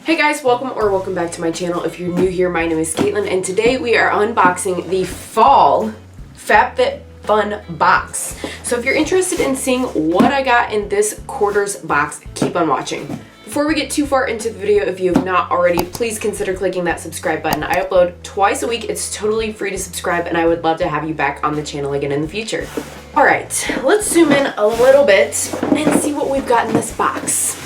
Hey guys, welcome back to my channel. If you're new here, my name is Caitlin, and today we are unboxing the Fall FabFitFun box. So if you're interested in seeing what I got in this quarter's box, keep on watching. Before we get too far into the video, if you have not already, please consider clicking that subscribe button. I upload twice a week. It's totally free to subscribe, and I would love to have you back on the channel again in the future. All right, let's zoom in a little bit and see what we've got in this box.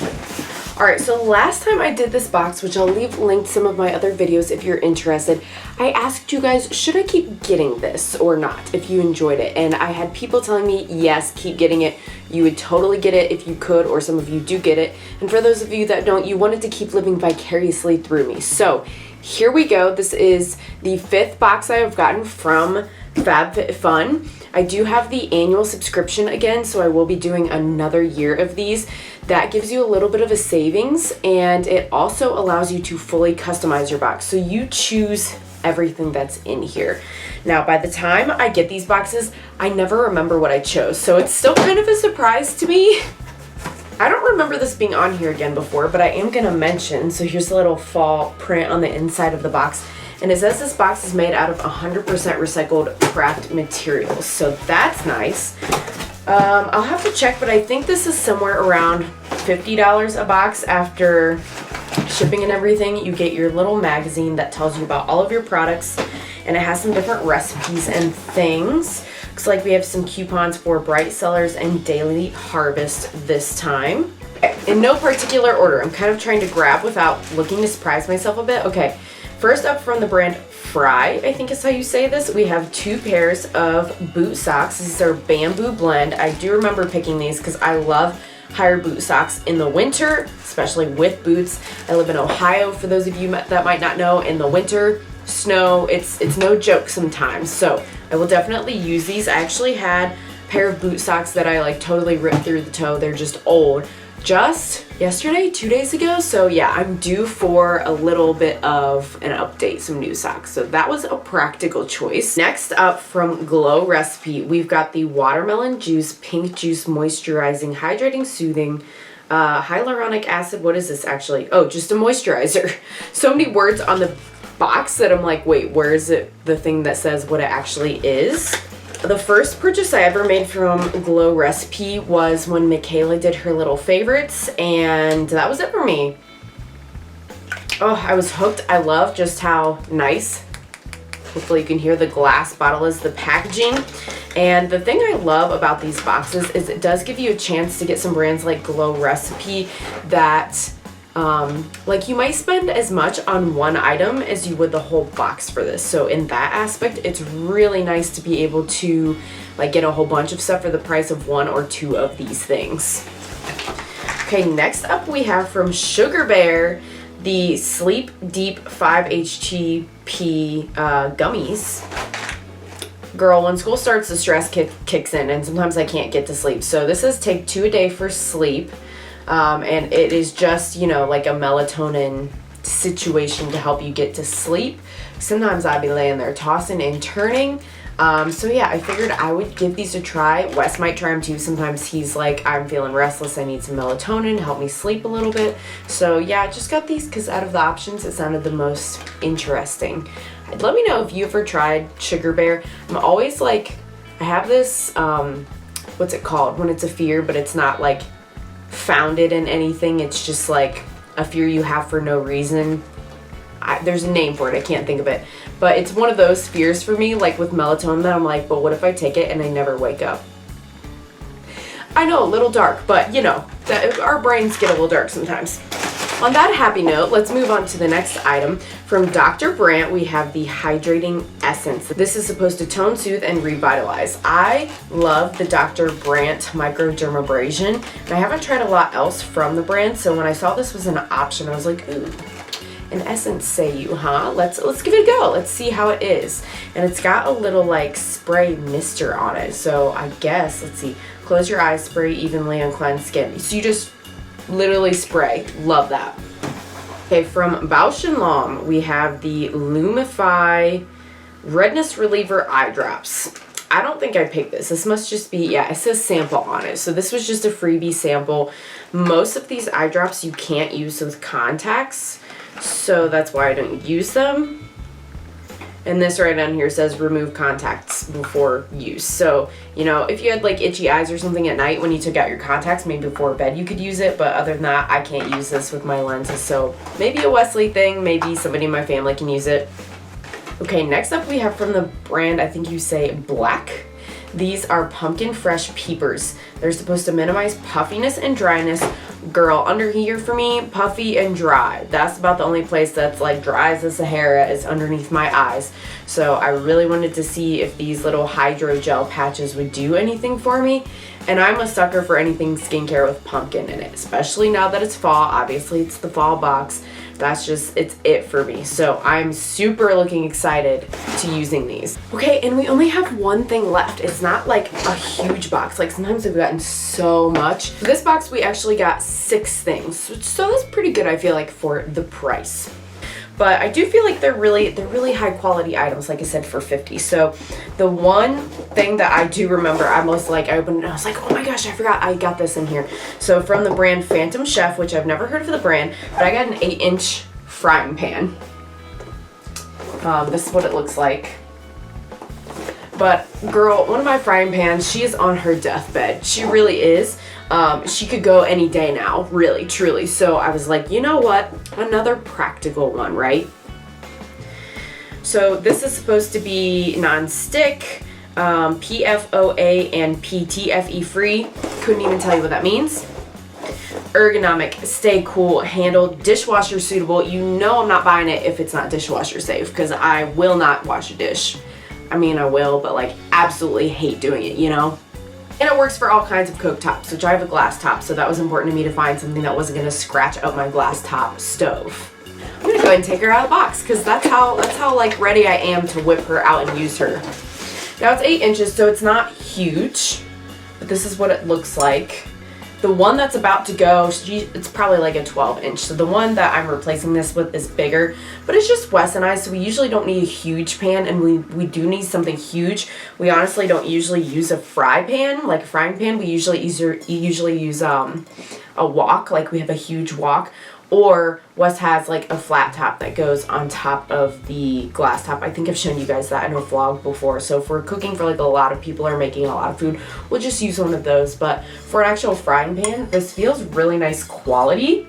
Alright, so last time I did this box, which I'll leave linked some of my other videos if you're interested, I asked you guys, should I keep getting this or not, if you enjoyed it? And I had people telling me, yes, keep getting it. You would totally get it if you could, or some of you do get it. And for those of you that don't, you wanted to keep living vicariously through me. So here we go. This is the 5th box I have gotten from FabFitFun. I do have the annual subscription again, so I will be doing another year of these. That gives you a little bit of a savings, and it also allows you to fully customize your box. So you choose everything that's in here. Now, by the time I get these boxes, I never remember what I chose, so it's still kind of a surprise to me. I don't remember this being on here again before, but I am gonna mention, so here's a little fall print on the inside of the box. And it says this box is made out of 100% recycled craft materials, so that's nice. I'll have to check, but I think this is somewhere around $50 a box after shipping and everything. You get your little magazine that tells you about all of your products, and it has some different recipes and things. Looks like we have some coupons for Bright Sellers and Daily Harvest this time. In no particular order, I'm kind of trying to grab without looking to surprise myself a bit. Okay. First up, from the brand Fry, I think is how you say this, we have 2 pairs of boot socks. These are bamboo blend. I do remember picking these because I love higher boot socks in the winter, especially with boots. I live in Ohio, for those of you that might not know. In the winter, snow, it's no joke sometimes. So I will definitely use these. I actually had a pair of boot socks that I like totally ripped through the toe. They're just old. Just yesterday, 2 days ago. So yeah, I'm due for a little bit of an update, some new socks. So that was a practical choice. Next up, from Glow Recipe, we've got the Watermelon Juice Pink Juice Moisturizing Hydrating Soothing Hyaluronic Acid. What is this actually? Oh, just a moisturizer. So many words on the box that I'm like, wait, where is it? The thing that says what it actually is. The first purchase I ever made from Glow Recipe was when Michaela did her little favorites, and that was it for me. Oh, I was hooked. I love just how nice, hopefully you can hear the glass bottle is, the packaging. And the thing I love about these boxes is it does give you a chance to get some brands like Glow Recipe that like you might spend as much on one item as you would the whole box for this. So in that aspect, it's really nice to be able to like get a whole bunch of stuff for the price of 1 or 2 of these things. Okay, next up we have from Sugar Bear the Sleep Deep 5-HTP gummies. Girl, when school starts, the stress kicks in, and sometimes I can't get to sleep. So this is take 2 a day for sleep. And it is just, you know, like a melatonin situation to help you get to sleep. Sometimes I'd be laying there tossing and turning. So yeah, I figured I would give these a try. Wes might try them too. Sometimes he's like, I'm feeling restless, I need some melatonin, help me sleep a little bit. So yeah, I just got these because out of the options, it sounded the most interesting. Let me know if you ever tried Sugar Bear. I'm always like, I have this, what's it called? When it's a fear, but it's not like founded in anything, it's just like a fear you have for no reason. There's a name for it, I can't think of it, but it's one of those fears for me, like with melatonin, that I'm like, but what if I take it and I never wake up? I know, a little dark, but you know, that our brains get a little dark sometimes. On that happy note, let's move on to the next item. From Dr. Brandt, we have the Hydrating Essence. This is supposed to tone, soothe, and revitalize. I love the Dr. Brandt Microdermabrasion, and I haven't tried a lot else from the brand, so when I saw this was an option, I was like, ooh, an essence, say you, huh? Let's give it a go. Let's see how it is. And it's got a little like spray mister on it, so I guess, let's see, close your eyes, spray evenly on cleansed skin. So you just literally spray. Love that. Okay, from Bausch & Lomb, we have the Lumify Redness Reliever Eye Drops. I don't think I picked this. This must just be, yeah, it says sample on it. So this was just a freebie sample. Most of these eye drops you can't use with contacts. so that's why I don't use them. And this right down here says remove contacts before use. So, you know, if you had like itchy eyes or something at night when you took out your contacts, maybe before bed you could use it. But other than that, I can't use this with my lenses. So maybe a Wesley thing, maybe somebody in my family can use it. Okay, next up we have from the brand, I think you say Black. These are Pumpkin Fresh Peepers. They're supposed to minimize puffiness and dryness. Girl, under here for me, puffy and dry. That's about the only place that's like dry as the Sahara is underneath my eyes. So I really wanted to see if these little hydro gel patches would do anything for me. And I'm a sucker for anything skincare with pumpkin in it, especially now that it's fall. Obviously, it's the fall box. That's just, it's it for me. So I'm super looking excited to using these. Okay, and we only have one thing left. It's not like a huge box. Like sometimes we've gotten so much. For this box, we actually got 6 things. So that's pretty good, I feel like, for the price. But I do feel like they're really high quality items, like I said, for $50. So the one thing that I do remember, I opened it and I was like, oh my gosh, I forgot I got this in here. So from the brand Phantom Chef, which I've never heard of the brand, but I got an 8-inch frying pan. This is what it looks like. But girl, one of my frying pans, she is on her deathbed. She really is. She could go any day now, really, truly. So I was like, you know what? Another practical one, right? So this is supposed to be non-stick, PFOA and PTFE free. Couldn't even tell you what that means. Ergonomic, stay cool, handle, dishwasher suitable. You know I'm not buying it if it's not dishwasher safe, because I will not wash a dish. I mean, I will, but like absolutely hate doing it, you know? And it works for all kinds of cooktops, which I have a glass top, so that was important to me to find something that wasn't going to scratch out my glass top stove. I'm going to go ahead and take her out of the box, because that's how like ready I am to whip her out and use her. Now it's 8 inches, so it's not huge, but this is what it looks like. The one that's about to go, it's probably like a 12-inch. So the one that I'm replacing this with is bigger, but it's just Wes and I, so we usually don't need a huge pan, and we do need something huge. We honestly don't usually use a frying pan. We usually use a wok, like we have a huge wok. Or Wes has like a flat top that goes on top of the glass top. I think I've shown you guys that in a vlog before. So if we're cooking for like a lot of people or making a lot of food, we'll just use one of those. But for an actual frying pan, this feels really nice quality.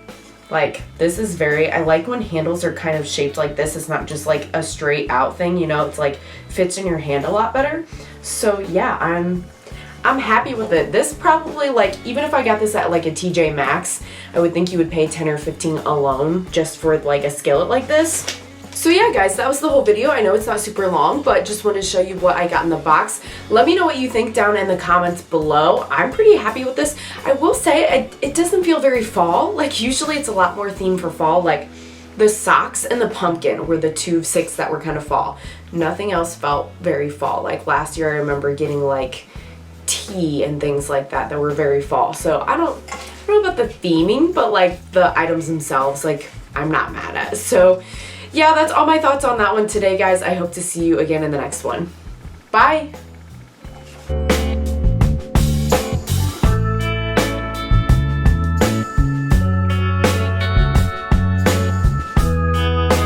Like this is I like when handles are kind of shaped like this. It's not just like a straight out thing, you know, it's like fits in your hand a lot better. So yeah, I'm happy with it. This probably, like, even if I got this at like a TJ Maxx, I would think you would pay 10 or 15 alone just for like a skillet like this. So yeah, guys, that was the whole video. I know it's not super long, but just wanted to show you what I got in the box. Let me know what you think down in the comments below. I'm pretty happy with this. I will say it doesn't feel very fall. Like usually it's a lot more themed for fall. Like the socks and the pumpkin were the 2 of 6 that were kind of fall. Nothing else felt very fall. Like last year I remember getting like tea and things like that were very fall. So I don't know about the theming, but like the items themselves, like I'm not mad at. So yeah, that's all my thoughts on that one today, guys. I hope to see you again in the next one. Bye.